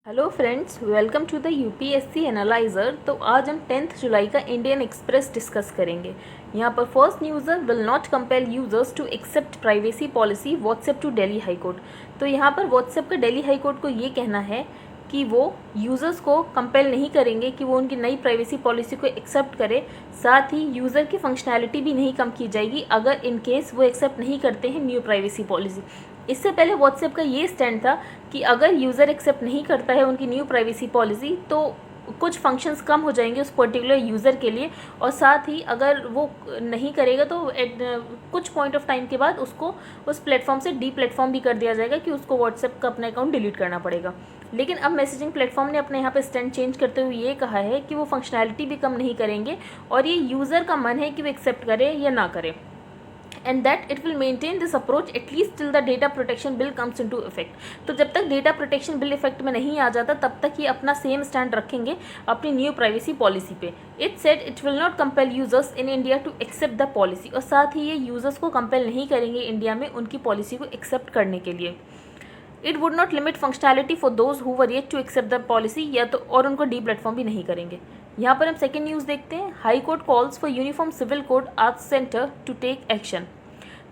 Hello friends, welcome to the UPSC analyser. तो आज हम 10 जुलाई का इंडियन एक्सप्रेस डिस्कस करेंगे। यहाँ पर first newser will not compel users to accept privacy policy WhatsApp to Delhi high court. तो यहाँ पर व्हाट्सएप का दिल्ली हाई कोर्ट को ये कहना है कि वो यूज़र्स को कंपेल नहीं करेंगे कि वो उनकी नई प्राइवेसी पॉलिसी को एक्सेप्ट करे। साथ ही यूज़र की फंक्शनैलिटी भी नहीं कम की जाएगी अगर इन केस वो एक्सेप्ट नहीं करते हैं न्यू प्राइवेसी पॉलिसी। इससे पहले व्हाट्सएप का ये स्टैंड था कि अगर यूज़र एक्सेप्ट नहीं करता है उनकी न्यू प्राइवेसी पॉलिसी तो कुछ फंक्शंस कम हो जाएंगे उस पर्टिकुलर यूज़र के लिए, और साथ ही अगर वो नहीं करेगा तो कुछ पॉइंट ऑफ टाइम के बाद उसको उस प्लेटफॉर्म से डी प्लेटफॉर्म भी कर दिया जाएगा कि उसको व्हाट्सएप का अपना अकाउंट डिलीट करना पड़ेगा। लेकिन अब मैसेजिंग प्लेटफॉर्म ने अपने यहाँ पे स्टैंड चेंज करते हुए ये कहा है कि वो फंक्शनैलिटी भी कम नहीं करेंगे और ये यूज़र का मन है कि वो एक्सेप्ट करे या ना करे, and that it will maintain this approach at least till the data protection bill comes into effect। तो जब तक डेटा प्रोटेक्शन बिल इफेक्ट में नहीं आ जाता तब तक ये अपना सेम स्टैंड रखेंगे अपनी न्यू प्राइवेसी पॉलिसी पे। It said it will not compel users in India to accept the policy, और साथ ही ये यूजर्स को कंपेल नहीं करेंगे इंडिया में उनकी पॉलिसी को एक्सेप्ट करने के लिए। It would not limit functionality for those who were yet to accept the policy, या तो और उनको डी प्लेटफॉर्म भी नहीं करेंगे। यहाँ पर हम सेकेंड न्यूज़ देखते हैं। High court calls for uniform civil code art centre to take action.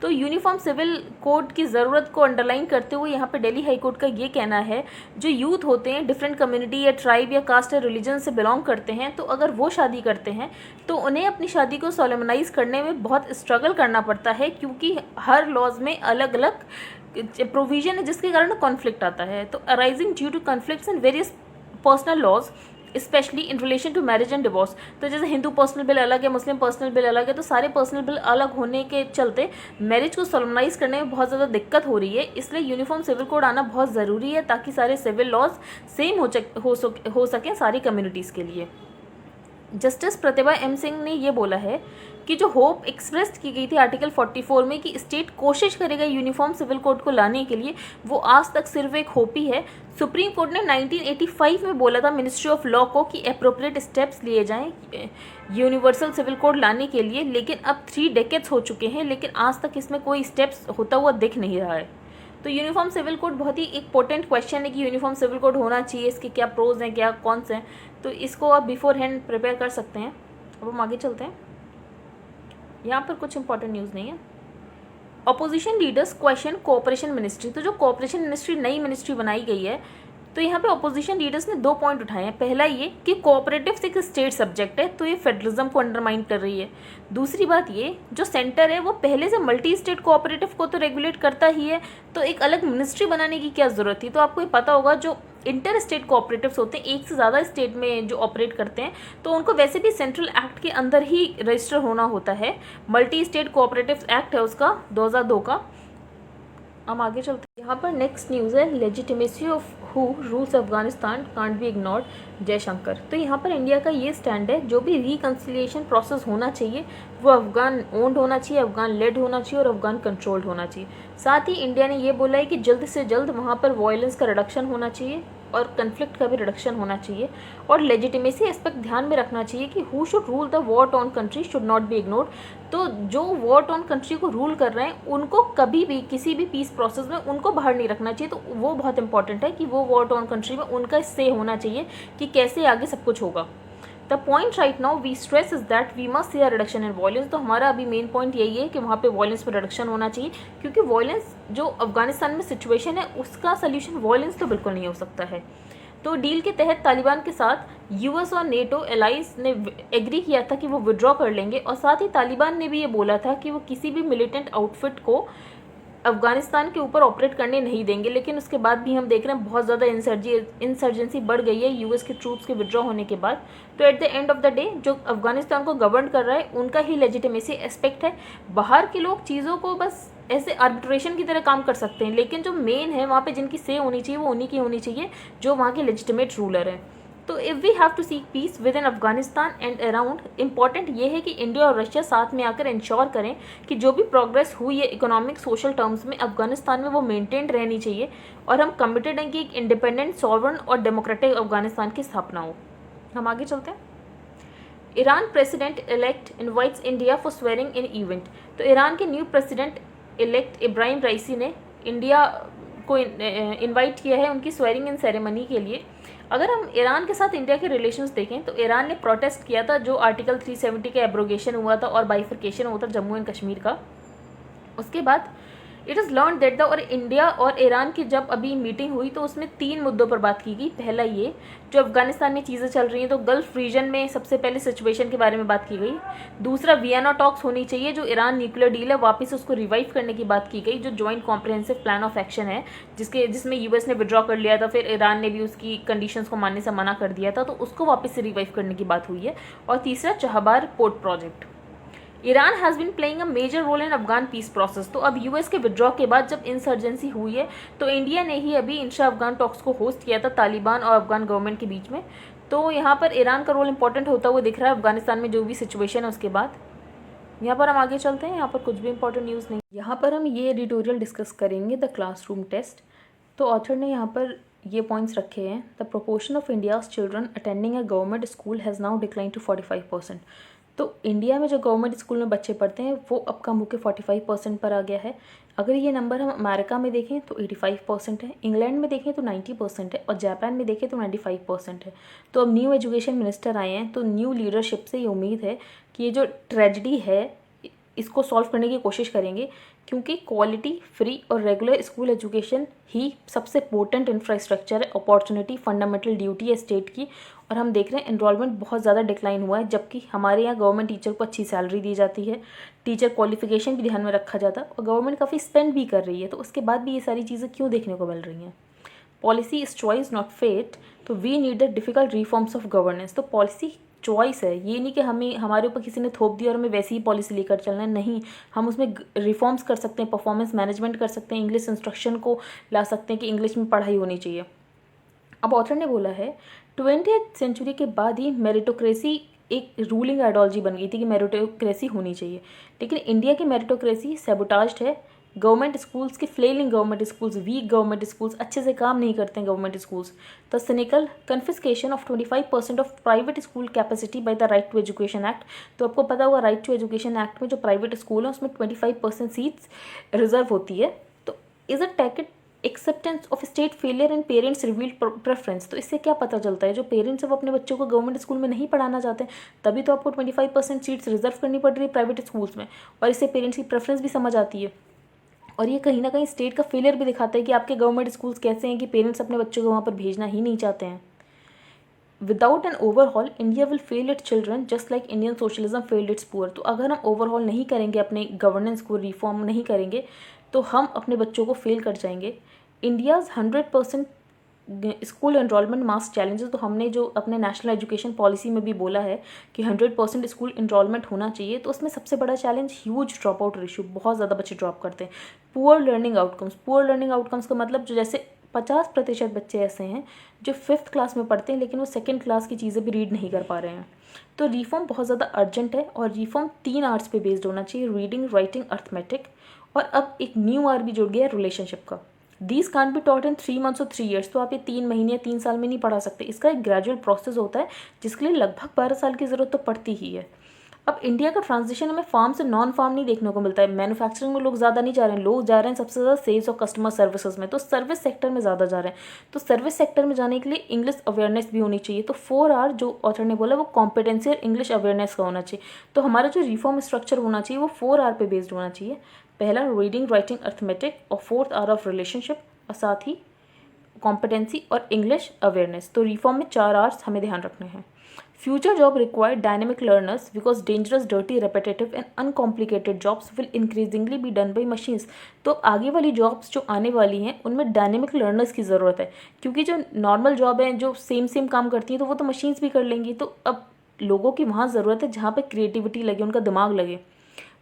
तो यूनिफॉर्म सिविल कोड की ज़रूरत को अंडरलाइन करते हुए यहाँ पे दिल्ली हाई कोर्ट का ये कहना है, जो यूथ होते हैं डिफरेंट कम्युनिटी या ट्राइब या कास्ट या रिलीजन से बिलोंग करते हैं, तो अगर वो शादी करते हैं तो उन्हें अपनी शादी को सोलेमनाइज करने में बहुत स्ट्रगल करना पड़ता है, क्योंकि हर लॉज में अलग अलग प्रोविजन है जिसके कारण कॉन्फ्लिक्ट आता है। तो arising due to conflicts in various personal laws specially in relation to marriage and divorce. तो जैसे हिंदू पर्सनल बिल अलग है, मुस्लिम पर्सनल बिल अलग है, तो सारे पर्सनल बिल अलग होने के चलते मैरिज को सोलमनाइज करने में बहुत ज़्यादा दिक्कत हो रही है। इसलिए यूनिफॉर्म सिविल कोड आना बहुत ज़रूरी है ताकि सारे सिविल लॉज सेम हो सकें सारी कम्युनिटीज़ के लिए। जस्टिस प्रतिभा एम सिंह ने ये बोला है कि जो होप एक्सप्रेस की गई थी आर्टिकल 44 में कि स्टेट कोशिश करेगा यूनिफॉर्म सिविल कोड को लाने के लिए, वो आज तक सिर्फ एक होप ही है। सुप्रीम कोर्ट ने 1985 में बोला था मिनिस्ट्री ऑफ लॉ को कि अप्रोप्रिएट स्टेप्स लिए जाएं यूनिवर्सल सिविल कोड लाने के लिए, लेकिन अब 3 डेकेड्स हो चुके हैं लेकिन आज तक इसमें कोई स्टेप्स होता हुआ दिख नहीं रहा है। तो यूनिफॉर्म सिविल कोड बहुत ही इंपॉर्टेंट क्वेश्चन है कि यूनिफॉर्म सिविल कोड होना चाहिए, इसके क्या प्रोज हैं क्या कॉन्स हैं, तो इसको आप बिफोर हैंड प्रिपेयर कर सकते हैं। अब हम आगे चलते हैं। यहाँ पर कुछ इंपॉर्टेंट न्यूज़ नहीं है। Opposition leaders question cooperation ministry. तो जो कोऑपरेशन मिनिस्ट्री नई मिनिस्ट्री बनाई गई है, तो यहाँ पे अपोजिशन लीडर्स ने 2 पॉइंट उठाए हैं। पहला ये कि कोऑपरेटिव एक स्टेट सब्जेक्ट है तो ये फेडरलिज्म को अंडरमाइन कर रही है। दूसरी बात ये, जो सेंटर है वो पहले से मल्टी स्टेट कोऑपरेटिव को तो रेगुलेट करता ही है, तो एक अलग मिनिस्ट्री बनाने की क्या ज़रूरत थी। तो आपको ये पता होगा जो इंटर स्टेट कोऑपरेटिव्स होते हैं, एक से ज़्यादा स्टेट में जो ऑपरेट करते हैं, तो उनको वैसे भी सेंट्रल एक्ट के अंदर ही रजिस्टर होना होता है। मल्टी स्टेट कोऑपरेटिव एक्ट है उसका 2002 का। हम आगे चलते हैं। यहाँ पर नेक्स्ट न्यूज़ है legitimacy of who rules Afghanistan can't be ignored, Jaishankar. तो यहाँ पर इंडिया का ये स्टैंड है, जो भी रिकन्सिलिएशन प्रोसेस होना चाहिए वो अफगान ओन्ड होना चाहिए, अफगान लेड होना चाहिए और अफगान कंट्रोल्ड होना चाहिए। साथ ही इंडिया ने ये बोला है कि जल्द से जल्द वहाँ पर वायलेंस का रिडक्शन होना चाहिए और कन्फ्लिक्ट का भी रिडक्शन होना चाहिए, और लेजिटिमेसी एस्पेक्ट ध्यान में रखना चाहिए कि who should rule the war torn country should not be ignored. तो जो वॉर टॉर्न कंट्री को रूल कर रहे हैं उनको कभी भी किसी भी पीस प्रोसेस में उनको बाहर नहीं रखना चाहिए। तो वो बहुत इंपॉर्टेंट है कि वो वॉर टॉर्न कंट्री में उनका से होना चाहिए कि कैसे आगे सब कुछ होगा। The point right now we stress is that we must see a reduction in violence. तो हमारा अभी मेन पॉइंट यही है कि वहाँ पे वॉयलेंस में रिडक्शन होना चाहिए, क्योंकि वॉयलेंस जो अफगानिस्तान में सिचुएशन है उसका सोल्यूशन वॉयलेंस तो बिल्कुल नहीं हो सकता है। तो डील के तहत तालिबान के साथ यूएस और नेटो एलाइज ने एग्री किया था कि वो विड्रॉ कर लेंगे, और साथ ही तालिबान ने भी ये बोला था कि वो किसी भी मिलिटेंट आउटफिट को अफगानिस्तान के ऊपर ऑपरेट करने नहीं देंगे। लेकिन उसके बाद भी हम देख रहे हैं बहुत ज़्यादा इंसर्जेंसी बढ़ गई है यूएस के ट्रूप्स के विड्रॉ होने के बाद। तो at the end of the day जो अफगानिस्तान को गवर्न कर रहा है उनका ही लेजिटिमेसी एस्पेक्ट है। बाहर के लोग चीज़ों को बस ऐसे आर्बिट्रेशन की तरह काम कर सकते हैं, लेकिन जो मेन है वहाँ पे जिनकी से होनी चाहिए वो उन्हीं की होनी चाहिए जो वहाँ के लेजिटिमेट रूलर हैं। तो if we have to seek peace within Afghanistan and around, important ये है कि इंडिया और रशिया साथ में आकर इंश्योर करें कि जो भी प्रोग्रेस हुई है इकोनॉमिक सोशल टर्म्स में अफगानिस्तान में वो मेंटेन्ड रहनी चाहिए, और हम कमिटेड हैं कि एक इंडिपेंडेंट सॉवरन और डेमोक्रेटिक अफगानिस्तान की स्थापना हो। हम आगे चलते हैं। Iran president elect invites India for swearing in event. तो ईरान के न्यू प्रेसिडेंट इलेक्ट इब्राहिम राइसी ने इंडिया को इनवाइट किया है उनकी स्वेरिंग इन सेरेमनी के लिए। अगर हम ईरान के साथ इंडिया के रिलेशंस देखें तो ईरान ने प्रोटेस्ट किया था जो आर्टिकल 370 का एब्रोगेशन हुआ था और बाइफर्केशन हुआ था जम्मू एंड कश्मीर का। उसके बाद it is learn that the और इंडिया और ईरान की जब अभी मीटिंग हुई तो उसमें 3 मुद्दों पर बात की गई। पहला ये जो अफगानिस्तान में चीज़ें चल रही हैं तो गल्फ रीजन में सबसे पहले सिचुएशन के बारे में बात की गई। दूसरा वियना टॉक्स होनी चाहिए, जो ईरान न्यूक्लियर डील है वापस उसको रिवाइव करने की बात की गई, जो joint comprehensive plan of action है जिसमें यूएस ने विड्रॉ कर लिया था, फिर ईरान ने भी उसकी कंडीशंस को मानने से मना कर दिया था, तो उसको वापस से रिवाइव करने की बात हुई है। और तीसरा Chabahar port project. Iran has been playing a major role in Afghan peace process. तो अब यूएस के विड्रॉ के बाद जब इंसर्जेंसी हुई है तो इंडिया ने ही अभी इंशा अफगान टॉक्स को होस्ट किया था तालिबान और अफगान गवर्नमेंट के बीच में। तो यहाँ पर ईरान का रोल इंपॉर्टेंट होता हुआ दिख रहा है अफगानिस्तान में जो भी सिचुएशन है उसके बाद। यहाँ पर हम आगे चलते हैं, यहाँ पर कुछ भी इंपॉर्टेंट न्यूज़ नहीं। यहाँ पर हम ये एडिटोरियल डिस्कस करेंगे द क्लासरूम टेस्ट। तो ऑथर ने यहाँ पर ये पॉइंट्स रखे हैं। The proportion of India's children attending a government school has now decline to 45%। तो इंडिया में जो गवर्नमेंट स्कूल में बच्चे पढ़ते हैं वो अब कम होकर 45% पर आ गया है। अगर ये नंबर हम अमेरिका में देखें तो 85% है, इंग्लैंड में देखें तो 90% है और जापान में देखें तो 95% है। तो अब न्यू एजुकेशन मिनिस्टर आए हैं तो न्यू लीडरशिप से ये उम्मीद है कि ये जो ट्रेजेडी है इसको सॉल्व करने की कोशिश करेंगे, क्योंकि क्वालिटी फ्री और रेगुलर स्कूल एजुकेशन ही सबसे पोर्टेंट इंफ्रास्ट्रक्चर है, अपॉर्चुनिटी फंडामेंटल ड्यूटी है स्टेट की। और हम देख रहे हैं एनरोलमेंट बहुत ज़्यादा डिक्लाइन हुआ है, जबकि हमारे यहाँ गवर्नमेंट टीचर को अच्छी सैलरी दी जाती है, टीचर क्वालिफिकेशन भी ध्यान में रखा जाता है और गवर्नमेंट काफ़ी स्पेंड भी कर रही है। तो उसके बाद भी ये सारी चीज़ें क्यों देखने को मिल रही हैं? Policy is choice not fate. तो we need the difficult reforms of governance. तो पॉलिसी चॉइस है, ये नहीं कि हमें हमारे ऊपर किसी ने थोप दिया और हमें वैसी ही पॉलिसी लेकर चलना है। नहीं, हम उसमें रिफॉर्म्स कर सकते हैं, परफॉर्मेंस मैनेजमेंट कर सकते हैं, इंग्लिश इंस्ट्रक्शन को ला सकते हैं कि इंग्लिश में पढ़ाई होनी चाहिए। अब ऑथर ने बोला है 20th सेंचुरी के बाद ही मेरिटोक्रेसी एक रूलिंग आइडियोलॉजी बन गई थी कि मेरिटोक्रेसी होनी चाहिए, लेकिन इंडिया की मेरिटोक्रेसी सैबोटाज्ड है। गवर्नमेंट स्कूल्स की flailing government schools, weak government schools, अच्छे से काम नहीं करते हैं government schools. The cynical confiscation of 25% of private school capacity by the right to education act. तो आपको पता होगा राइट टू एजुकेशन एक्ट में जो प्राइवेट स्कूल है उसमें 25% सीट्स रिजर्व होती है। तो is a tacit acceptance of state failure and parents revealed preference. तो इससे क्या पता चलता है, जो पेरेंट्स अब अपने बच्चों को गवर्नमेंट स्कूल में नहीं पढ़ाना चाहते तभी तो आपको 25% सीट्स रिजर्व करनी पड़ रही है प्राइवेट स्कूल्स में, और इससे पेरेंट्स की प्रेफरेंस भी समझ आती है। और ये कहीं ना कहीं स्टेट का फेलियर भी दिखाता है कि आपके गवर्नमेंट स्कूल्स कैसे हैं कि पेरेंट्स अपने बच्चों को वहाँ पर भेजना ही नहीं चाहते हैं। Without an overhaul India will fail it's children just like Indian socialism failed it's poor. तो अगर हम ओवरहॉल नहीं करेंगे, अपने गवर्नेंस को रिफॉर्म नहीं करेंगे, तो हम अपने बच्चों को फेल कर जाएंगे। इंडियाज़ 100% स्कूल एनरोलमेंट मास चैलेंजेस। तो हमने जो अपने नेशनल एजुकेशन पॉलिसी में भी बोला है कि 100% स्कूल एनरोलमेंट होना चाहिए, तो उसमें सबसे बड़ा challenge huge drop out ratio, बहुत ज़्यादा बच्चे ड्रॉप करते हैं। Poor learning outcomes, poor learning outcomes का मतलब जो जैसे 50% बच्चे ऐसे हैं जो 5th क्लास में पढ़ते हैं लेकिन वो 2nd क्लास की चीज़ें भी रीड नहीं कर पा रहे हैं। तो रिफॉर्म बहुत ज़्यादा अर्जेंट है और रिफॉर्म 3 आर्ट्स पे बेस्ड होना चाहिए, रीडिंग, राइटिंग, अर्थमेटिक। और अब एक न्यू आर भी जुड़ गया है रिलेशनशिप का। These can't be taught in 3 months और 3 years। तो आप ये 3 महीने या 3 साल में नहीं पढ़ा सकते, इसका एक ग्रेजुअल प्रोसेस होता है जिसके लिए लगभग 12 साल की ज़रूरत तो पड़ती ही है। अब इंडिया का ट्रांजिशन हमें फार्म से नॉन फार्म नहीं देखने को मिलता है। मैन्युफैक्चरिंग में लोग ज़्यादा नहीं जा रहे हैं, लोग जा रहे हैं सबसे ज़्यादा सेल्स और कस्टमर सर्विसेज में, तो सर्विस सेक्टर में ज़्यादा जा रहे हैं। तो सर्विस सेक्टर में जाने के लिए इंग्लिश अवेयरनेस भी होनी चाहिए। तो 4R जो ऑथर ने बोला वो कॉम्पिटेंसी और इंग्लिश अवेयरनेस का होना चाहिए। तो हमारा जो रिफॉर्म स्ट्रक्चर होना चाहिए वो 4R पे बेस्ड होना चाहिए। पहला रीडिंग, राइटिंग, अर्थमेटिक और 4th R ऑफ रिलेशनशिप और साथ ही कॉम्पिटेंसी और इंग्लिश अवेयरनेस। तो रिफॉर्म में 4 R's हमें ध्यान रखने हैं। Future job require dynamic learners because dangerous, dirty, repetitive and uncomplicated jobs will increasingly be done by machines. तो आगे वाली जॉब्स जो आने वाली हैं उनमें डायनेमिक लर्नर्स की ज़रूरत है, क्योंकि जो नॉर्मल जॉब है जो सेम काम करती हैं तो वो तो मशीन्स भी कर लेंगी। तो अब लोगों की वहाँ ज़रूरत है जहाँ पर क्रिएटिविटी लगे, उनका दिमाग लगे।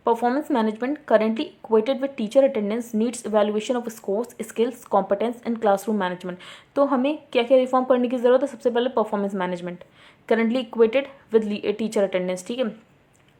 Performance management currently equated with teacher attendance needs evaluation of scores, skills, competence and classroom management। तो हमें क्या क्या रिफॉर्म करने की ज़रूरत है? सबसे पहले performance management currently equated with teacher attendance, ठीक है।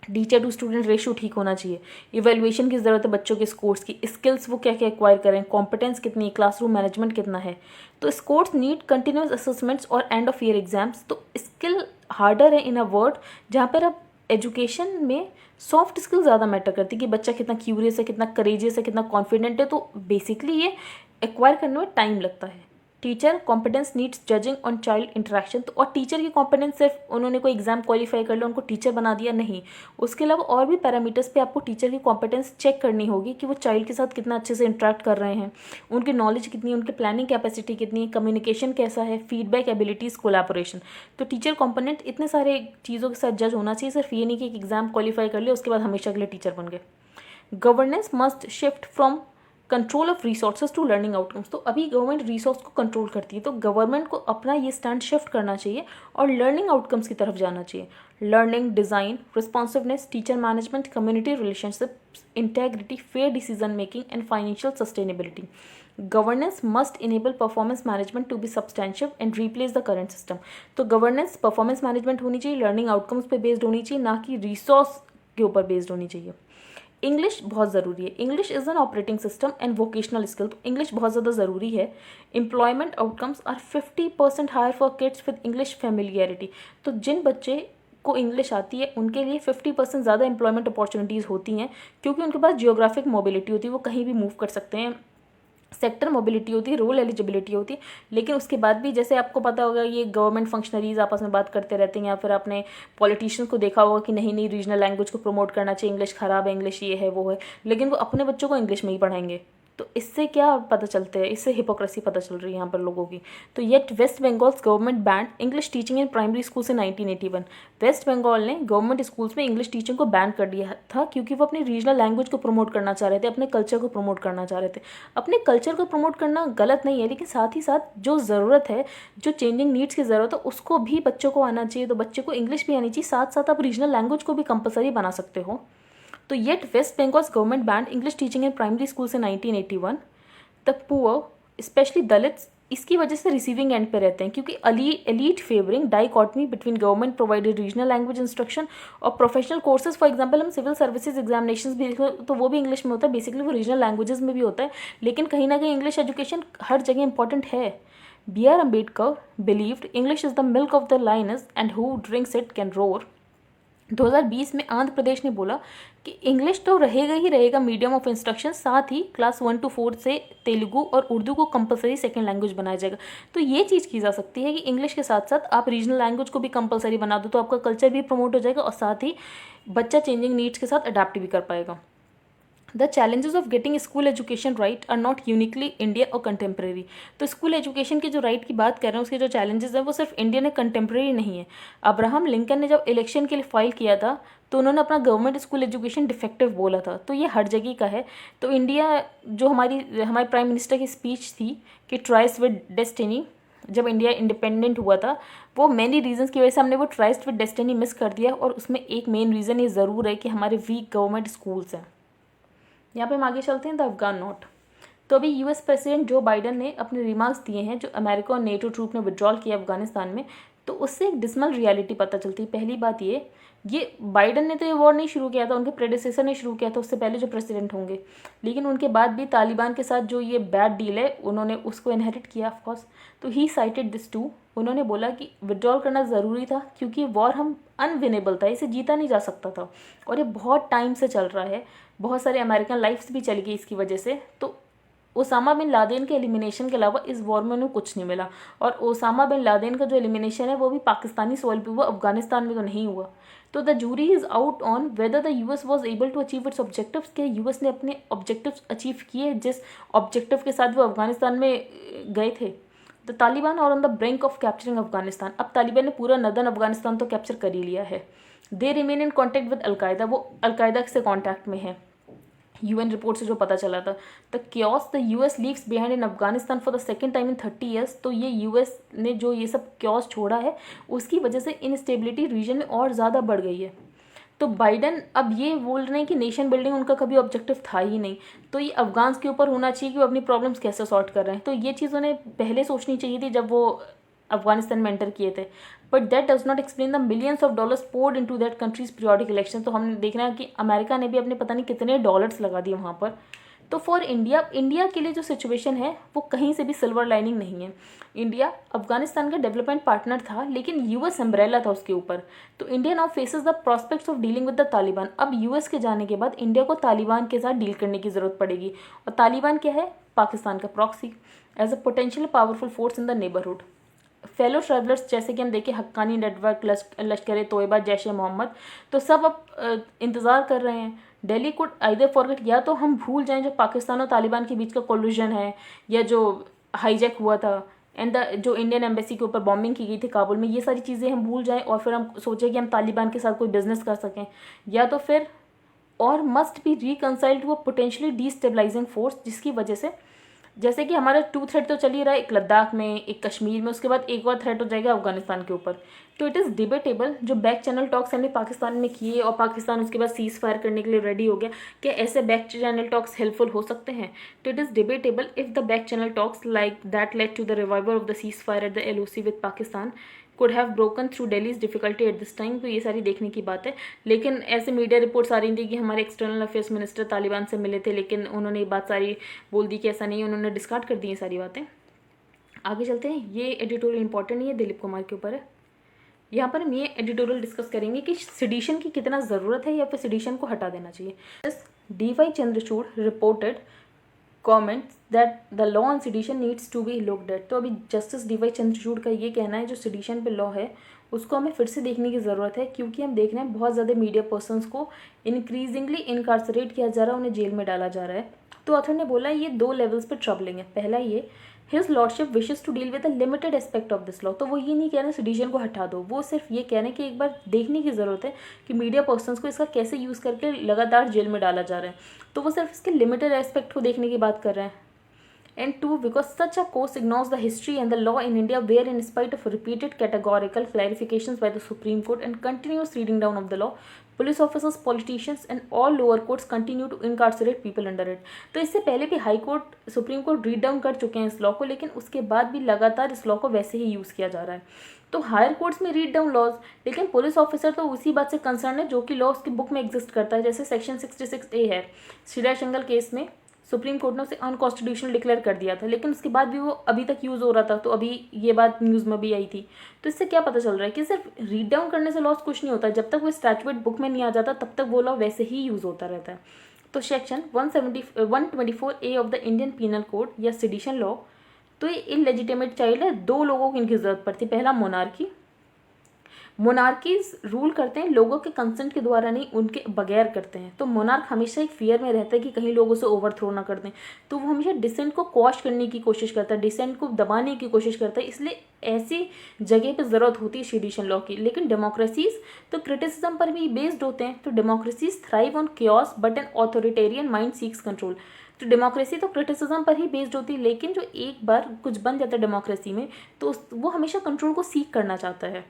टीचर टू स्टूडेंट रेशियो ठीक होना चाहिए। इवेल्युएशन की ज़रूरत है बच्चों के स्कोर्स की, स्किल्स वो क्या क्या एक्वायर करें, कॉम्पिटेंस कितनी है, क्लासरूम मैनेजमेंट कितना है। तो स्कोर्स नीड कंटिन्यूस असेसमेंट्स और एंड ऑफ ईयर एग्जाम्स। तो स्किल हार्डर है इन अ वर्ड जहाँ पर अब एजुकेशन में सॉफ्ट स्किल ज़्यादा मैटर करती है कि बच्चा कितना क्यूरियस है, कितना करेजियस है, कितना कॉन्फिडेंट है। तो बेसिकली ये एक्वायर करने में टाइम लगता है। Teacher competence needs judging on child interaction. तो और टीचर की कॉम्पिटेंस सिर्फ उन्होंने कोई एग्जाम क्वालिफाई कर लिया उनको टीचर बना दिया नहीं, उसके अलावा और भी पैरामीटर्स पे आपको टीचर की कॉम्पिटेंस चेक करनी होगी कि वो चाइल्ड के साथ कितना अच्छे से इंटरेक्ट कर रहे हैं, उनकी नॉलेज कितनी है, उनकी प्लानिंग कैपेसिटी कितनी है, कम्युनिकेशन कैसा है, फीडबैक एबिलिटीज़, कोलैबोरेशन। तो टीचर कॉम्पोनेंट इतने सारे चीज़ों के साथ जज होना चाहिए, सिर्फ ये नहीं कि एक एग्जाम क्वालिफाई कर लिया उसके बाद हमेशा के लिए टीचर बन गए। Governance must shift from control of resources to learning outcomes. तो अभी गवर्नमेंट रिसोर्स को कंट्रोल करती है, तो गवर्नमेंट को अपना ये स्टैंड शिफ्ट करना चाहिए और लर्निंग आउटकम्स की तरफ जाना चाहिए। Learning, design, responsiveness, teacher management, community relationship, integrity, fair decision making and financial sustainability. Governance must enable performance management to be substantive and replace the current system. तो governance performance management होनी चाहिए, learning outcomes पे based होनी चाहिए, ना कि resource के ऊपर बेस्ड होनी चाहिए। इंग्लिश बहुत ज़रूरी है। English is an operating system and vocational skill. तो इंग्लिश बहुत ज़्यादा ज़रूरी है। Employment outcomes are 50% higher for kids with English familiarity. तो जिन बच्चे को इंग्लिश आती है उनके लिए 50% ज़्यादा एम्प्लॉयमेंट अपॉर्चुनिटीज़ होती हैं, क्योंकि उनके पास जियोग्राफिक मोबिलिटी होती है, वो कहीं भी मूव कर सकते हैं, सेक्टर मोबिलिटी होती है, रोल एलिजिबिलिटी होती है। लेकिन उसके बाद भी जैसे आपको पता होगा ये गवर्नमेंट फंक्शनरीज आपस में बात करते रहते हैं, या फिर आपने पॉलिटिशियंस को देखा होगा कि नहीं रीजनल लैंग्वेज को प्रमोट करना चाहिए, इंग्लिश ख़राब है, इंग्लिश ये है वो है, लेकिन वो अपने बच्चों को इंग्लिश में ही पढ़ाएंगे। तो इससे क्या पता चलता है, इससे हिपोक्रेसी पता चल रही है यहाँ पर लोगों की। तो yet West Bengal's government ban English teaching in primary school से 1981। वेस्ट बंगाल ने गवर्नमेंट स्कूल्स में इंग्लिश टीचिंग को बैन कर दिया था, क्योंकि वो अपनी रीजनल लैंग्वेज को प्रमोट करना चाह रहे थे, अपने कल्चर को प्रमोट करना चाह रहे थे। अपने कल्चर को प्रमोट करना गलत नहीं है, लेकिन साथ ही साथ जो ज़रूरत है, जो चेंजिंग नीड्स की ज़रूरत है, उसको भी बच्चों को आना चाहिए। तो बच्चे को इंग्लिश भी आनी चाहिए, साथ साथ आप रीजनल लैंग्वेज को भी कंपलसरी बना सकते हो। तो yet West Bengal's government ban English teaching in primary school से 1981। द पुअर स्पेशली दलित्स इसकी वजह से रिसीविंग एंड पे रहते हैं, क्योंकि elite favouring dichotomy between government provided regional language instruction और प्रोफेशनल कोर्सेज। फॉर एग्जांपल हम सिविल सर्विसेज एग्जामिनेशंस भी देखें तो वो भी इंग्लिश में होता है, बेसिकली वो रीजनल लैंग्वेजेस में भी होता है, लेकिन कहीं ना कहीं इंग्लिश एजुकेशन हर जगह इंपॉर्टेंट है। B R Ambedkar believed English is the milk of the lions and who drinks it can roar. 2020 में आंध्र प्रदेश ने बोला कि इंग्लिश तो रहेगा ही रहेगा मीडियम ऑफ इंस्ट्रक्शन, साथ ही क्लास 1 to 4 से तेलुगु और उर्दू को कंपलसरी सेकंड लैंग्वेज बनाया जाएगा। तो ये चीज़ की जा सकती है कि इंग्लिश के साथ साथ आप रीजनल लैंग्वेज को भी कंपलसरी बना दो, तो आपका कल्चर भी प्रमोट हो जाएगा और साथ ही बच्चा चेंजिंग नीड्स के साथ अडाप्ट भी कर पाएगा। The challenges of getting school education right are not uniquely Indian or contemporary. तो स्कूल एजुकेशन के जो राइट की बात कर रहे हैं उसके जो चैलेंजेस हैं वो सिर्फ इंडियन है, कंटेम्प्रेरी नहीं है। अब्राहम लिंकन ने जब इलेक्शन के लिए फाइल किया था तो उन्होंने अपना गवर्नमेंट स्कूल एजुकेशन डिफेक्टिव बोला था, तो ये हर जगह का है। तो इंडिया जो हमारे प्राइम मिनिस्टर की स्पीच थी कि ट्राइस विद डेस्टिनी, जब इंडिया इंडिपेंडेंट हुआ था, वो मेनी रीजंस की वजह से हमने वो ट्राइस्ट विद डेस्टिनी मिस कर दिया, और उसमें एक मेन रीज़न ये ज़रूर है कि हमारे वीक गवर्नमेंट स्कूल्स हैं। यहाँ पे हम आगे चलते हैं द अफगान नोट। तो अभी यूएस प्रेसिडेंट जो बाइडन ने अपने रिमार्क्स दिए हैं जो अमेरिका और नेटो ट्रूप ने विड्रॉल किया अफगानिस्तान में, तो उससे एक डिस्मल रियलिटी पता चलती है। पहली बात ये बाइडन ने तो ये वॉर नहीं शुरू किया था, उनके प्रेडिसेसर ने शुरू किया था, उससे पहले जो प्रेसिडेंट होंगे, लेकिन उनके बाद भी तालिबान के साथ जो ये बैड डील है उन्होंने उसको इनहेरिट किया ऑफकोर्स। तो ही साइटेड दिस टू, उन्होंने बोला कि विड्रॉल करना ज़रूरी था क्योंकि वॉर हम अनविनेबल था, इसे जीता नहीं जा सकता था, और ये बहुत टाइम से चल रहा है, बहुत सारे अमेरिकन लाइफ्स भी चली गई इसकी वजह से। तो ओसामा बिन लादेन के एलिमिनेशन के अलावा इस वॉर में उन्हें कुछ नहीं मिला, और ओसामा बिन लादेन का जो एलिमिनेशन है वो भी पाकिस्तानी सॉइल पे हुआ, अफगानिस्तान में तो नहीं हुआ। तो the jury is out on whether the US was able to achieve its objectives, के यूएस ने अपने ऑब्जेक्टिव्स अचीव किए जिस ऑब्जेक्टिव के साथ वो अफगानिस्तान में गए थे। The Taliban are on the brink of capturing Afghanistan, अब तालिबान ने पूरा नदर्न अफगानिस्तान तो कैप्चर कर ही लिया है। They remain in contact with al Qaeda, वो अलकायदा से कॉन्टैक्ट में है, यूएन रिपोर्ट से जो पता चला था। The chaos the US leaves behind in Afghanistan for the second time in 30 years, तो ये यूएस ने जो ये सब क्योस छोड़ा है उसकी वजह से इनस्टेबिलिटी रीजन में और ज़्यादा बढ़ गई है। तो बाइडन अब ये बोल रहे हैं कि नेशन बिल्डिंग उनका कभी ऑब्जेक्टिव था ही नहीं, तो ये अफगान्स के ऊपर होना चाहिए कि वो अपनी प्रॉब्लम्स कैसे सॉर्ट कर रहे हैं। तो ये चीज़ उन्हें पहले सोचनी चाहिए थी जब वो अफगानिस्तान में एंटर किए थे, but that does not explain the millions of dollars poured into that country's periodic election. तो हमने देखना है कि अमेरिका ने भी अपने पता नहीं कितने डॉलर्स लगा दिए वहाँ पर। तो फॉर इंडिया के लिए जो सिचुएशन है वो कहीं से भी सिल्वर लाइनिंग नहीं है। इंडिया अफगानिस्तान का डेवलपमेंट पार्टनर था, लेकिन यूएस अम्ब्रेला था उसके ऊपर। तो India now faces the prospects of dealing with the Taliban. अब यूएस के जाने के बाद इंडिया को तालिबान के साथ डील करने की ज़रूरत पड़ेगी। और तालिबान क्या है? पाकिस्तान का proxy as a potential powerful force in the neighbourhood. Fellow travellers जैसे कि हम देखें हक्कानी नेटवर्क, लश्कर तोयबा, जैश ए मोहम्मद, तो सब अब इंतज़ार कर रहे हैं। दिल्ली कुड आइदर फॉरगेट, या तो हम भूल जाएं जो पाकिस्तान और तालिबान के बीच का कोलिजन है, या जो हाईजैक हुआ था एंड जो इंडियन एम्बेसी के ऊपर बॉम्बिंग की गई थी काबुल में, ये सारी चीज़ें हम भूल जाएं और फिर हम सोचें कि हम तालिबान के साथ कोई बिजनेस कर सकें। या तो फिर और must be reconciled to a potentially destabilising force, जिसकी वजह से जैसे कि हमारा 2 थ्रेट तो चल ही रहा है, एक लद्दाख में, एक कश्मीर में, उसके बाद एक और थ्रेट हो जाएगा अफगानिस्तान के ऊपर। तो इट इज़ डिबेटेबल जो बैक चैनल टॉक्स हमने पाकिस्तान में किए और पाकिस्तान उसके बाद सीज फायर करने के लिए रेडी हो गया, क्या ऐसे बैक चैनल टॉक्स हेल्पफुल हो सकते हैं? तो it is debatable if the back channel talks like that led to the revival of the ceasefire at the LOC with Pakistan could have broken through Delhi's difficulty at this time। तो ये सारी देखने की बात है। लेकिन ऐसे media reports आ रही थी कि हमारे एक्सटर्नल अफेयर्स मिनिस्टर तालिबान से मिले थे, लेकिन उन्होंने ये बात सारी बोल दी कि ऐसा नहीं, उन्होंने डिस्कार्ड कर दी ये सारी बातें। आगे चलते हैं। ये एडिटोरियल इंपॉर्टेंट नहीं है, दिलीप कुमार के ऊपर है। यहाँ पर हम ये एडिटोरियल डिस्कस करेंगे कि सेडिशन की कितना ज़रूरत है या फिर सेडिशन को हटा देना चाहिए। DY Chandrachud reported comments that the law on sedition needs to be looked at। तो अभी जस्टिस DY चंद्रचूड़ का ये कहना है जो सेडिशन पे लॉ है उसको हमें फिर से देखने की ज़रूरत है, क्योंकि हम देख रहे हैं बहुत ज़्यादा मीडिया पर्सन्स को इंक्रीजिंगली इनकार्सरेट किया जा रहा है, उन्हें जेल में डाला जा रहा है। तो ऑथर ने बोला ये 2 लेवल्स पे ट्रबलिंग है। पहला ये, his lordship wishes to deal with a limited aspect of this law. तो वो ये नहीं कह रहे सेडिशन को हटा दो, वो सिर्फ ये कह रहे हैं कि एक बार देखने की ज़रूरत है कि मीडिया पर्सन्स को इसका कैसे यूज़ करके लगातार जेल में डाला जा रहा है। तो वो सिर्फ इसके लिमिटेड एस्पेक्ट को देखने की बात कर रहे हैं। And 2, because such a course ignores the history and the law in India, where in spite of repeated categorical clarifications by the Supreme Court and continuous reading down of the law, police officers, politicians and all lower courts continue to incarcerate people under it। तो इससे पहले भी high court, supreme court read down कर चुके हैं इस law को, लेकिन उसके बाद भी लगातार इस लॉ को वैसे ही यूज़ किया जा रहा है। तो हायर कोर्ट्स में रीड डाउन लॉज, लेकिन पुलिस ऑफिसर तो उसी बात से कंसर्न है जो कि लॉ उसकी बुक में एग्जिस्ट करता है। जैसे सेक्शन 66A है, श्रीरा शंगल केस में सुप्रीम कोर्ट ने उसे अनकॉन्स्टिट्यूशनल डिक्लेयर कर दिया था, लेकिन उसके बाद भी वो अभी तक यूज़ हो रहा था। तो अभी ये बात न्यूज़ में भी आई थी। तो इससे क्या पता चल रहा है कि सिर्फ रीड डाउन करने से लॉस कुछ नहीं होता, जब तक वो स्टैट्यूट बुक में नहीं आ जाता तब तक वो लॉ वैसे ही यूज़ होता रहता है। तो section 124A of the Indian Penal Code या सेडिशन लॉ, तो ये इलेजिटिमेट चाइल्ड है। 2 लोगों की इनकी ज़रूरत पड़ती। पहला मोनार्कीज रूल करते हैं लोगों के कंसेंट के द्वारा नहीं, उनके बगैर करते हैं। तो मोनार्क हमेशा एक फियर में रहता है कि कहीं लोगों से ओवरथ्रो ना कर दें, तो वो हमेशा डिसेंट को क्वॉश करने की कोशिश करता है, डिसेंट को दबाने की कोशिश करता है। इसलिए ऐसी जगह पे ज़रूरत होती है सेडिशन लॉ की। लेकिन डेमोक्रेसीज तो क्रिटिसिज्म पर भी बेस्ड होते हैं। तो democracies thrive on chaos but an authoritarian mind seeks control. तो डेमोक्रेसी तो क्रिटिसिज्म पर ही बेस्ड होती है, लेकिन जो एक बार कुछ बन जाता है डेमोक्रेसी में तो वो हमेशा कंट्रोल को सीक करना चाहता है।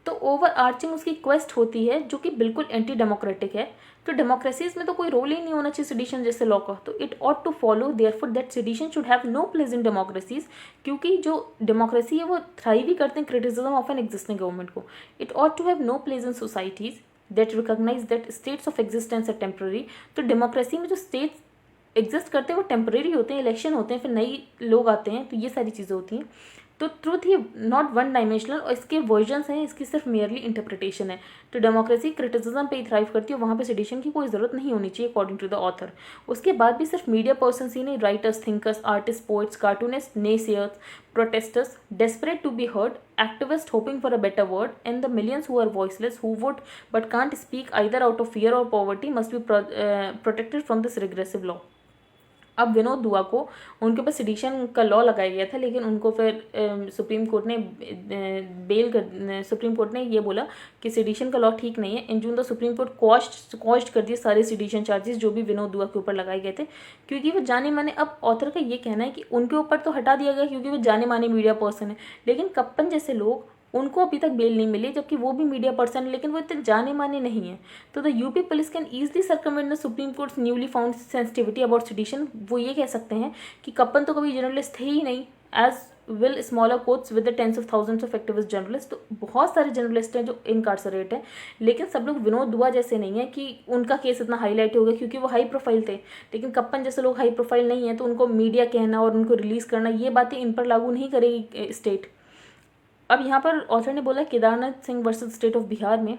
तो ओवर आर्चिंग उसकी क्वेस्ट होती है जो कि बिल्कुल एंटी डेमोक्रेटिक है। तो डेमोक्रेसीज में तो कोई रोल ही नहीं होना चाहिए सेडिशन जैसे लॉ का। तो it ought to follow therefore that sedition should have no place in democracies, क्योंकि जो डेमोक्रेसी है वो थ्राइव ही करते हैं criticism of an existing government को। It ought to have no place in societies that recognise that states of existence are temporary. तो democracy में जो स्टेट्स एग्जिस्ट करते हैं वो टेम्परेरी होते हैं, इलेक्शन होते हैं, फिर नई लोग आते हैं, तो ये सारी चीज़ें होती हैं। तो truth he not one dimensional, और इसके वर्जन्स हैं, इसकी सिर्फ मेयरली इंटरप्रिटेशन है। तो डेमोक्रेसी क्रिटिसिज्म पे ही थ्राइव करती है, वहाँ पे सेडिशन की कोई ज़रूरत नहीं होनी चाहिए अकॉर्डिंग टू द ऑथर। उसके बाद भी सिर्फ मीडिया पर्सन ही नहीं, writers, thinkers, artist, poets, cartoonist, naysayers, protesters, desperate to be heard, activists hoping for a better word, and the millions who are voiceless, who would but can't speak either out of fear or poverty must be protected from this regressive law। अब विनोद दुआ को उनके ऊपर sedition का law लगाया गया था, लेकिन उनको फिर सुप्रीम कोर्ट ने ये बोला कि सेडिशन का लॉ ठीक नहीं है। इन जून द सुप्रीम कोर्ट क्वॉश्ड कर दिए सारे सेडिशन चार्जेस जो भी विनोद दुआ के ऊपर लगाए गए थे, क्योंकि वो जाने माने, अब ऑथर का ये कहना है कि उनके ऊपर तो हटा दिया गया क्योंकि वो जाने माने मीडिया पर्सन है, लेकिन कप्पन जैसे लोग, उनको अभी तक बेल नहीं मिली, जबकि वो भी मीडिया पर्सन है लेकिन वो इतने जाने माने नहीं है। तो the UP police can easily circumvent the supreme courts newly found sensitivity about sedition. वो ये कह सकते हैं कि कप्पन तो कभी जर्नलिस्ट थे ही नहीं, as well smaller courts with the tens of thousands of activist journalist. तो बहुत सारे जर्नलिस्ट हैं जो इनकार्सरेट हैं, लेकिन सब लोग विनोद दुआ जैसे नहीं है कि उनका केस इतना हाईलाइट हो गया क्योंकि वो हाई प्रोफाइल थे। लेकिन कप्पन जैसे लोग हाई प्रोफाइल नहीं है तो उनको मीडिया कहना और उनको रिलीज़ करना, ये बातें इन पर लागू नहीं करेगी स्टेट। अब यहाँ पर ऑथर ने बोला Kedarnath Singh versus state of Bihar में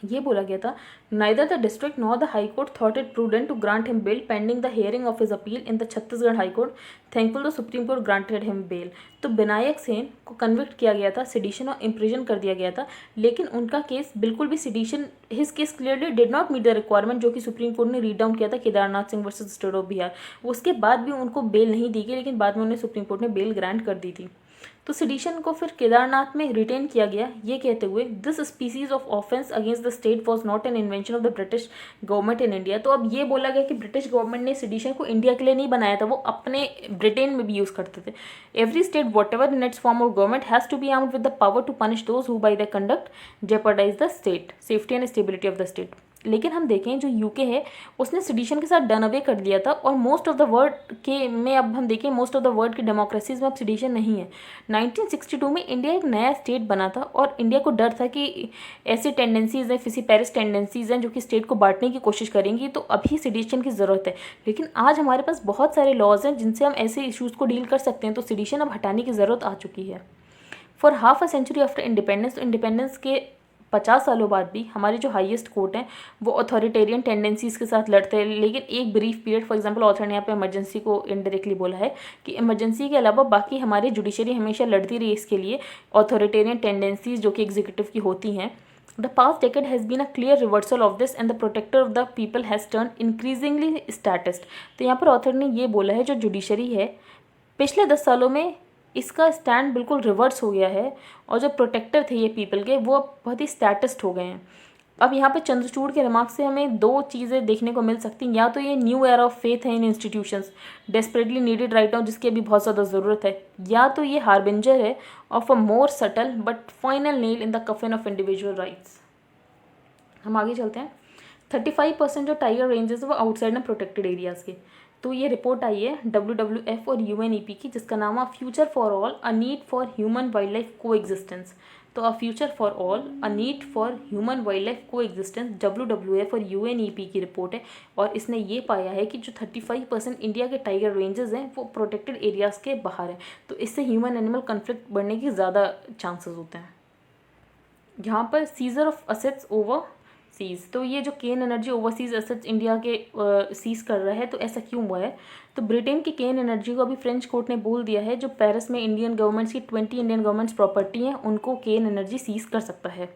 ये बोला गया था, neither the district nor the high court thought it prudent to grant him bail pending the hearing of his appeal in the Chhattisgarh high court, thankful the supreme court granted him bail. तो विनायक सेन को convict किया गया था, sedition और imprison कर दिया गया था, लेकिन उनका केस बिल्कुल भी sedition, his case clearly did not meet the requirement जो कि सुप्रीम कोर्ट ने रीड डाउन किया था Kedarnath Singh versus state of Bihar. उसके बाद भी उनको बेल नहीं दी गई, लेकिन बाद में उन्हें सुप्रीम कोर्ट ने बेल ग्रांट कर दी थी। तो सेडिशन को फिर केदारनाथ में रिटेन किया गया, ये कहते हुए this species of offence against the state was not an invention of the British government in India. तो अब ये बोला गया कि ब्रिटिश गवर्नमेंट ने सेडिशन को इंडिया के लिए नहीं बनाया था, वो अपने ब्रिटेन में भी यूज़ करते थे। Every state whatever in its form of government has to be armed with the power to punish those who by the conduct jeopardise the state safety and stability of the state. लेकिन हम देखें जो UK है उसने sedition के साथ done away कर दिया था, और मोस्ट ऑफ द वर्ल्ड के में अब हम देखें मोस्ट ऑफ द वर्ल्ड की डेमोक्रेसीज में अब सेडिशन नहीं है। 1962 में इंडिया एक नया स्टेट बना था और इंडिया को डर था कि ऐसी टेंडेंसीज हैं, फिसीपेरिस टेंडेंसीज हैं जो कि स्टेट को बांटने की कोशिश करेंगी, तो अभी सेडिशन की ज़रूरत है। लेकिन आज हमारे पास बहुत सारे लॉज हैं जिनसे हम ऐसे इशूज़ को डील कर सकते हैं, तो सेडिशन अब हटाने की ज़रूरत आ चुकी है। For half a century after independence, तो इंडिपेंडेंस के 50 सालों बाद भी हमारे जो हाईएस्ट कोर्ट हैं वो अथॉरिटेरियन टेंडेंसीज के साथ लड़ते हैं। लेकिन एक brief period, for example author ने यहाँ पे इमरजेंसी को इनडायरेक्टली बोला है कि इमरजेंसी के अलावा बाकी हमारी जुडिशरी हमेशा लड़ती रही इसके लिए अथॉरिटेरियन टेंडेंसीज जो कि एग्जीक्यूटिव की होती हैं। The past decade has been a clear reversal of this and the protector of the people has turned increasingly statist। तो यहाँ पर ऑथर ने ये बोला है जो जुडिशरी है पिछले 10 सालों में इसका स्टैंड बिल्कुल रिवर्स हो गया है, और जो प्रोटेक्टर थे ये पीपल के वो अब बहुत ही स्टैटिस्ट हो गए हैं। अब यहाँ पे चंद्रचूड़ के रिमार्क से हमें दो चीज़ें देखने को मिल सकती हैं, या तो ये न्यू एरा ऑफ फेथ है in institutions desperately needed right now जिसकी अभी बहुत ज़्यादा ज़रूरत है, या तो ये हार्बिंजर है of a more subtle but final nail in the coffin of individual rights. हम आगे चलते हैं। 35% जो टाइगर रेंजेस वो आउटसाइड में प्रोटेक्टेड एरियाज़ के। तो ये रिपोर्ट आई है WWF और UNEP की जिसका नाम है future for all a need for human wild life को एग्जिस्टेंस। तो a future for all a need for human wild life को एग्जिस्टेंस WWF और UNEP की रिपोर्ट है, और इसने ये पाया है कि जो 35% इंडिया के टाइगर रेंजेस हैं वो प्रोटेक्टेड एरियाज़ के बाहर हैं, तो इससे ह्यूमन एनिमल कन्फ्लिक्ट बढ़ने की ज़्यादा चांसेस होते हैं। यहाँ पर seizure of assets overseas, तो ये जो Cairn energy overseas assets India के सीज कर रहा है, तो ऐसा क्यों हुआ है? तो ब्रिटेन की केन एनर्जी को अभी फ्रेंच कोर्ट ने बोल दिया है जो पेरिस में इंडियन गवर्नमेंट्स की 20 इंडियन गवर्नमेंट्स प्रॉपर्टी हैं उनको केन एनर्जी सीज कर सकता है।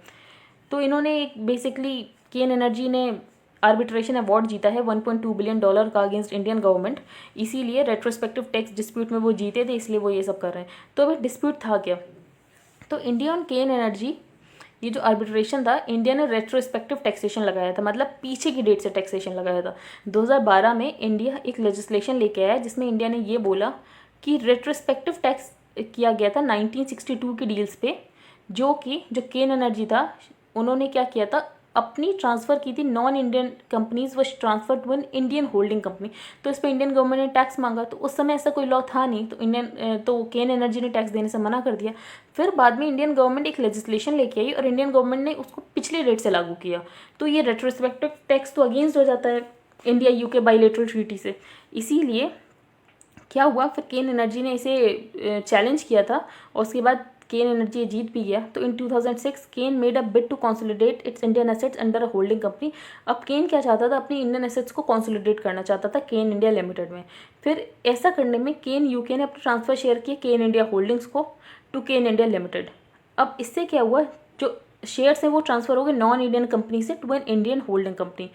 तो इन्होंने बेसिकली केन एनर्जी ने आर्बिट्रेशन अवार्ड जीता है $1.2 बिलियन का अगेंस्ट इंडियन गवर्नमेंट, इसीलिए रेट्रोस्पेक्टिव टैक्स डिस्प्यूट में वो जीते थे, इसलिए वो ये सब कर रहे हैं। तो अभी डिस्प्यूट था क्या? तो इंडिया ऑन केन एनर्जी ये जो आर्बिट्रेशन था, इंडिया ने रेट्रोस्पेक्टिव टैक्सेशन लगाया था, मतलब पीछे की डेट से टैक्सेशन लगाया था। 2012 में इंडिया एक लेजिस्लेशन लेके आया जिसमें इंडिया ने ये बोला कि रेट्रोस्पेक्टिव टैक्स किया गया था 1962 की डील्स पे, जो केन एनर्जी था उन्होंने क्या किया था, अपनी ट्रांसफ़र की थी non Indian companies was transfer to an Indian holding company. तो इस पर इंडियन गवर्नमेंट ने टैक्स मांगा, तो उस समय ऐसा कोई लॉ था नहीं, तो केन एनर्जी ने टैक्स देने से मना कर दिया। फिर बाद में इंडियन गवर्नमेंट एक लेजिस्लेशन लेके आई और इंडियन गवर्नमेंट ने उसको पिछले डेट से लागू किया, तो ये रेट्रोस्पेक्टिव टैक्स तो अगेंस्ट हो जाता है इंडिया यूके बायलैटरल ट्रीटी से। इसीलिए क्या हुआ, फिर केन एनर्जी ने इसे चैलेंज किया था और उसके बाद केन एनर्जी जीत भी गया। तो in 2006 Cairn made a bid to consolidate its Indian assets under a holding company. अब केन क्या चाहता था, अपनी इंडियन एसेट्स को कंसोलिडेट करना चाहता था केन इंडिया लिमिटेड में। फिर ऐसा करने में केन यूके ने अपने ट्रांसफर शेयर किए केन इंडिया होल्डिंग्स को टू केन इंडिया लिमिटेड। अब इससे क्या हुआ, जो शेयर्स हैं वो ट्रांसफ़र हो गए नॉन इंडियन कंपनी से to an Indian holding company.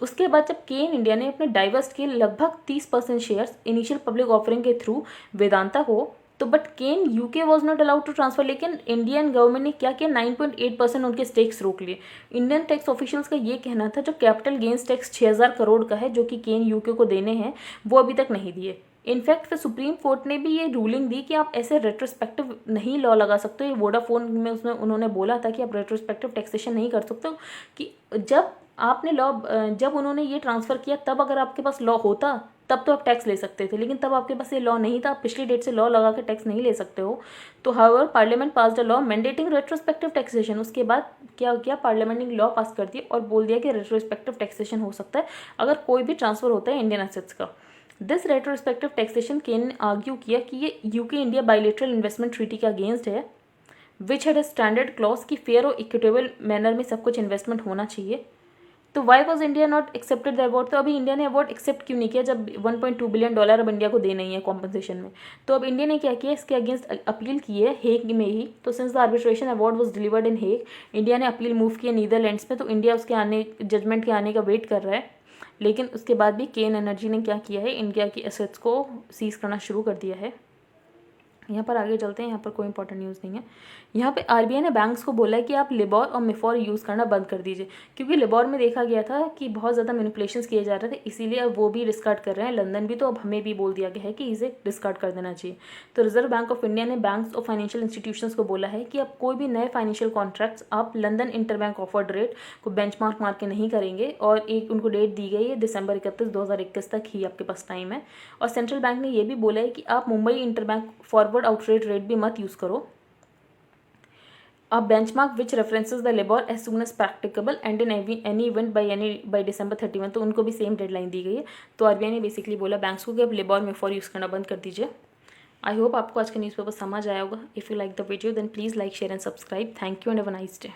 उसके बाद जब केन इंडिया ने अपने डाइवर्स्ट किए लगभग 30% शेयर्स इनिशियल पब्लिक ऑफरिंग के थ्रू वेदांता को, तो but Cairn UK was not allowed to transfer. लेकिन इंडियन गवर्नमेंट ने क्या किया, 9.8% उनके स्टेक्स रोक लिए। इंडियन टैक्स ऑफिशियल्स का ये कहना था जो कैपिटल गेंस टैक्स 6000 करोड़ का है जो कि केन यूके को देने हैं, वो अभी तक नहीं दिए। इनफैक्ट फिर सुप्रीम कोर्ट ने भी ये रूलिंग दी कि आप ऐसे रेट्रोस्पेक्टिव नहीं लॉ लगा सकते। ये वोडाफोन में उसमें उन्होंने बोला था कि आप रेट्रोस्पेक्टिव टैक्सेशन नहीं कर सकते, कि जब आपने लॉ जब उन्होंने ये ट्रांसफ़र किया तब अगर आपके पास लॉ होता तब तो आप टैक्स ले सकते थे, लेकिन तब आपके पास ये लॉ नहीं था, आप पिछली डेट से लॉ लगा के टैक्स नहीं ले सकते हो। तो however parliament passed a law mandating retrospective taxation. उसके बाद क्या किया, पार्लियामेंट ने लॉ पास कर दिया और बोल दिया कि रेट्रोस्पेक्टिव टैक्सेशन हो सकता है अगर कोई भी ट्रांसफर होता है इंडियन एसेट्स का। दिस रेट्रोस्पेक्टिव टैक्सेशन केन ने आर्ग्यू किया कि ये UK India bilateral investment treaty के अगेंस्ट है, which had a standard clause की फेयर और इक्विटेबल मैनर में सब कुछ इन्वेस्टमेंट होना चाहिए। तो why was India not accepted the award? तो अभी इंडिया ने अवार्ड एक्सेप्ट क्यों नहीं किया जब $1.2 बिलियन अब इंडिया को देना ही है कॉम्पनसेशन में? तो अब इंडिया ने क्या किया, इसके अगेंस्ट अपील की है हेग में ही। तो since the arbitration award was delivered in Hague, India ने अपील मूव किया नीदरलैंड्स में। तो इंडिया उसके आने जजमेंट के आने का वेट कर रहा है, लेकिन उसके बाद भी केन एनर्जी ने क्या किया है, इंडिया की एसेट्स को सीज करना शुरू कर दिया है। यहाँ पर आगे चलते हैं, यहाँ पर कोई इंपॉर्टेंट न्यूज़ नहीं है। यहाँ पे आरबीआई ने बैंक्स को बोला है कि आप लिबोर और मिफोर यूज़ करना बंद कर दीजिए, क्योंकि लिबोर में देखा गया था कि बहुत ज़्यादा मैनिपुलेशंस किए जा रहे थे, इसीलिए अब वो भी डिस्कार्ड कर रहे हैं लंदन भी। तो अब हमें भी बोल दिया गया है कि इसे डिस्कार्ड कर देना चाहिए। तो रिजर्व बैंक ऑफ इंडिया ने बैंक्स और फाइनेंशियल इंस्टीट्यूशंस को बोला है कि अब कोई भी नए फाइनेंशियल कॉन्ट्रैक्ट्स आप लंदन इंटरबैंक ऑफर्ड रेट को बेंचमार्क मार के नहीं करेंगे। और एक उनको डेट दी गई है दिसंबर 31, 2021 तक ही आपके पास टाइम है। और सेंट्रल बैंक ने ये भी बोला है कि आप मुंबई इंटरबैंक फॉरवर्ड आउटरेट रेट भी मत यूज़ करो। A benchmark which references the LIBOR as soon as practicable and in any event by December 31। तो उनको भी सेम डेडलाइन दी गई है। तो आरबीआई ने बेसिकली बोला बैंक्स को कि अब लिबोर मिफोर यूज़ करना बंद कर दीजिए। आई होप आपको आज का न्यूज़पेपर समझ आया होगा। If you like the video then please like share and subscribe. Thank you and have a nice day.